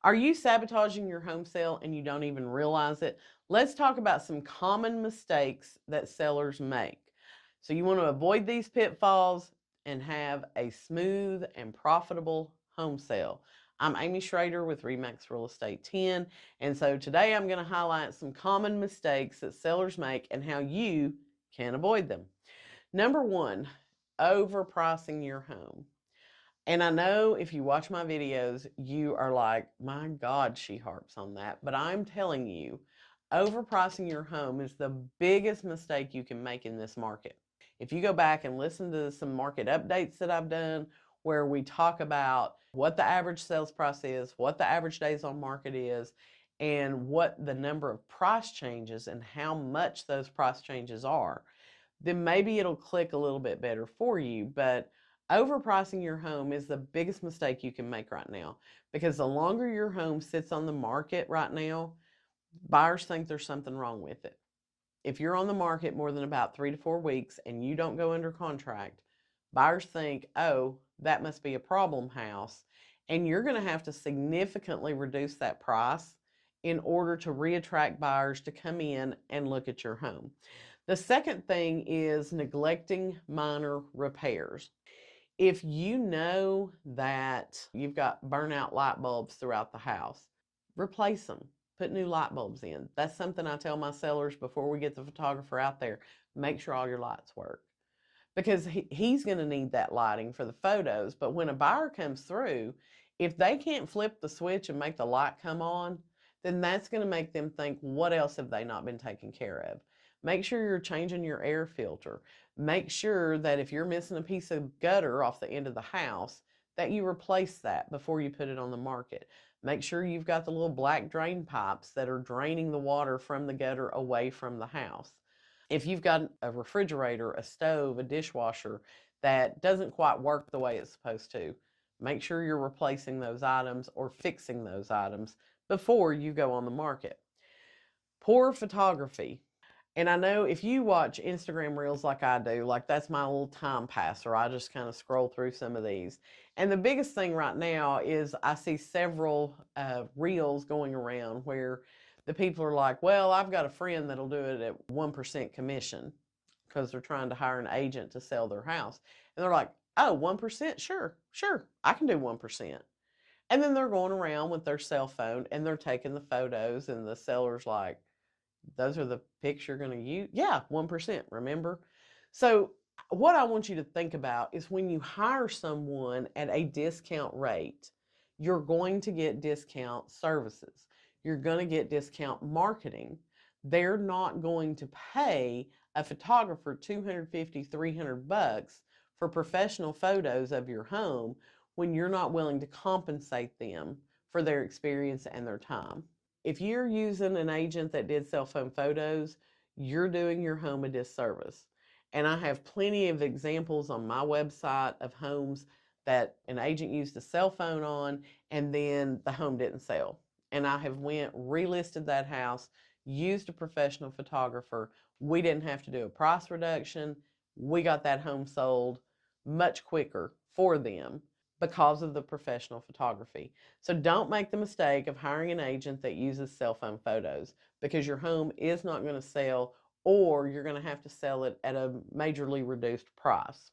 Are you sabotaging your home sale and you don't even realize it? Let's talk about some common mistakes that sellers make. So, you want to avoid these pitfalls and have a smooth and profitable home sale. I'm Amy Shrader with Remax Real Estate 10. And so today I'm going to highlight some common mistakes that sellers make and how you can avoid them. Number one, overpricing your home. And I know if you watch my videos, you are like, my God, she harps on that. But I'm telling you, overpricing your home is the biggest mistake you can make in this market. If you go back and listen to some market updates that I've done, where we talk about what the average sales price is, what the average days on market is, and what the number of price changes and how much those price changes are, then maybe it'll click a little bit better for you. But overpricing your home is the biggest mistake you can make right now, because the longer your home sits on the market right now, buyers think there's something wrong with it. If you're on the market more than about 3 to 4 weeks and you don't go under contract, buyers think, oh, that must be a problem house. And you're going to have to significantly reduce that price in order to reattract buyers to come in and look at your home. The second thing is neglecting minor repairs. If you know that you've got burnout light bulbs throughout the house, replace them. Put new light bulbs in. That's something I tell my sellers before we get the photographer out there. Make sure all your lights work, because he's going to need that lighting for the photos. But when a buyer comes through, if they can't flip the switch and make the light come on, then that's going to make them think, what else have they not been taken care of? Make sure you're changing your air filter. Make sure that if you're missing a piece of gutter off the end of the house, that you replace that before you put it on the market. Make sure you've got the little black drain pipes that are draining the water from the gutter away from the house. If you've got a refrigerator, a stove, a dishwasher that doesn't quite work the way it's supposed to, make sure you're replacing those items or fixing those items before you go on the market. Poor photography. And I know if you watch Instagram reels like I do, like that's my little time passer. I just kind of scroll through some of these. And the biggest thing right now is I see several reels going around where the people are like, well, I've got a friend that'll do it at 1% commission, because they're trying to hire an agent to sell their house. And they're like, oh, 1%? Sure, I can do 1%. And then they're going around with their cell phone and they're taking the photos, and the seller's like, those are the pics you're going to use? Yeah, 1%, remember? So what I want you to think about is when you hire someone at a discount rate, you're going to get discount services. You're going to get discount marketing. They're not going to pay a photographer $250, $300 for professional photos of your home when you're not willing to compensate them for their experience and their time. If you're using an agent that did cell phone photos, you're doing your home a disservice. And I have plenty of examples on my website of homes that an agent used a cell phone on and then the home didn't sell. And I have relisted that house, used a professional photographer. We didn't have to do a price reduction. We got that home sold much quicker for them because of the professional photography. So don't make the mistake of hiring an agent that uses cell phone photos, because your home is not going to sell, or you're going to have to sell it at a majorly reduced price.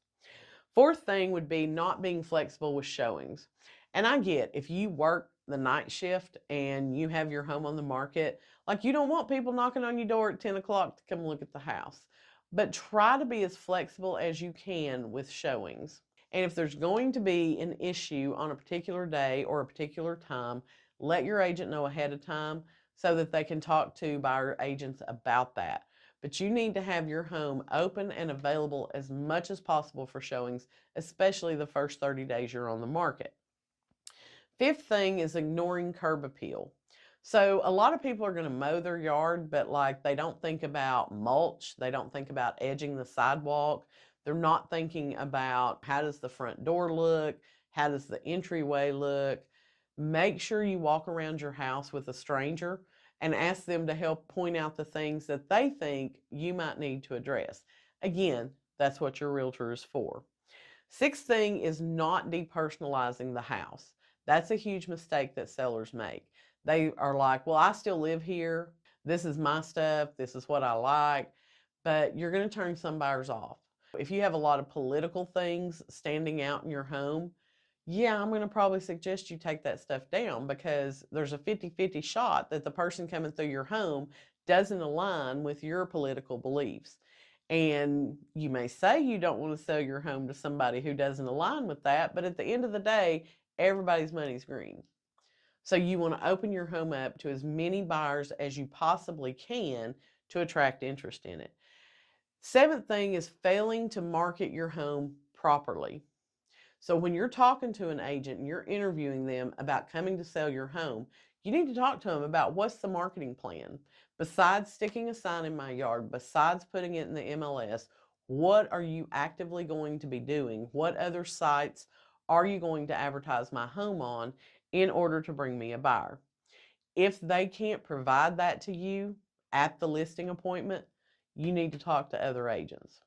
Fourth thing would be not being flexible with showings. And I get, if you work the night shift and you have your home on the market, like, you don't want people knocking on your door at 10 o'clock to come look at the house. But try to be as flexible as you can with showings. And if there's going to be an issue on a particular day or a particular time, let your agent know ahead of time so that they can talk to buyer agents about that. But you need to have your home open and available as much as possible for showings, especially the first 30 days you're on the market. Fifth thing is ignoring curb appeal. So a lot of people are going to mow their yard, but like, they don't think about mulch. They don't think about edging the sidewalk. They're not thinking about, how does the front door look? How does the entryway look? Make sure you walk around your house with a stranger and ask them to help point out the things that they think you might need to address. Again, that's what your realtor is for. Sixth thing is not depersonalizing the house. That's a huge mistake that sellers make. They are like, well, I still live here. This is my stuff. This is what I like. But you're going to turn some buyers off. If you have a lot of political things standing out in your home, yeah, I'm going to probably suggest you take that stuff down, because there's a 50-50 shot that the person coming through your home doesn't align with your political beliefs. And you may say you don't want to sell your home to somebody who doesn't align with that, but at the end of the day, everybody's money's green. So you want to open your home up to as many buyers as you possibly can to attract interest in it. Seventh thing is failing to market your home properly. So when you're talking to an agent and you're interviewing them about coming to sell your home, you need to talk to them about what's the marketing plan. Besides sticking a sign in my yard, besides putting it in the MLS, what are you actively going to be doing? What other sites are you going to advertise my home on in order to bring me a buyer? If they can't provide that to you at the listing appointment, you need to talk to other agents.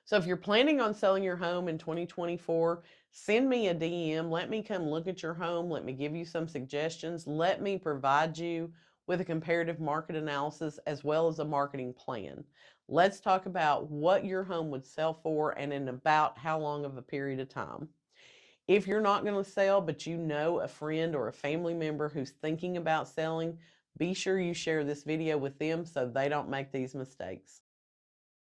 So if you're planning on selling your home in 2024, send me a DM. Let me come look at your home. Let me give you some suggestions. Let me provide you with a comparative market analysis as well as a marketing plan. Let's talk about what your home would sell for and in about how long of a period of time. If you're not going to sell, but you know a friend or a family member who's thinking about selling, be sure you share this video with them so they don't make these mistakes.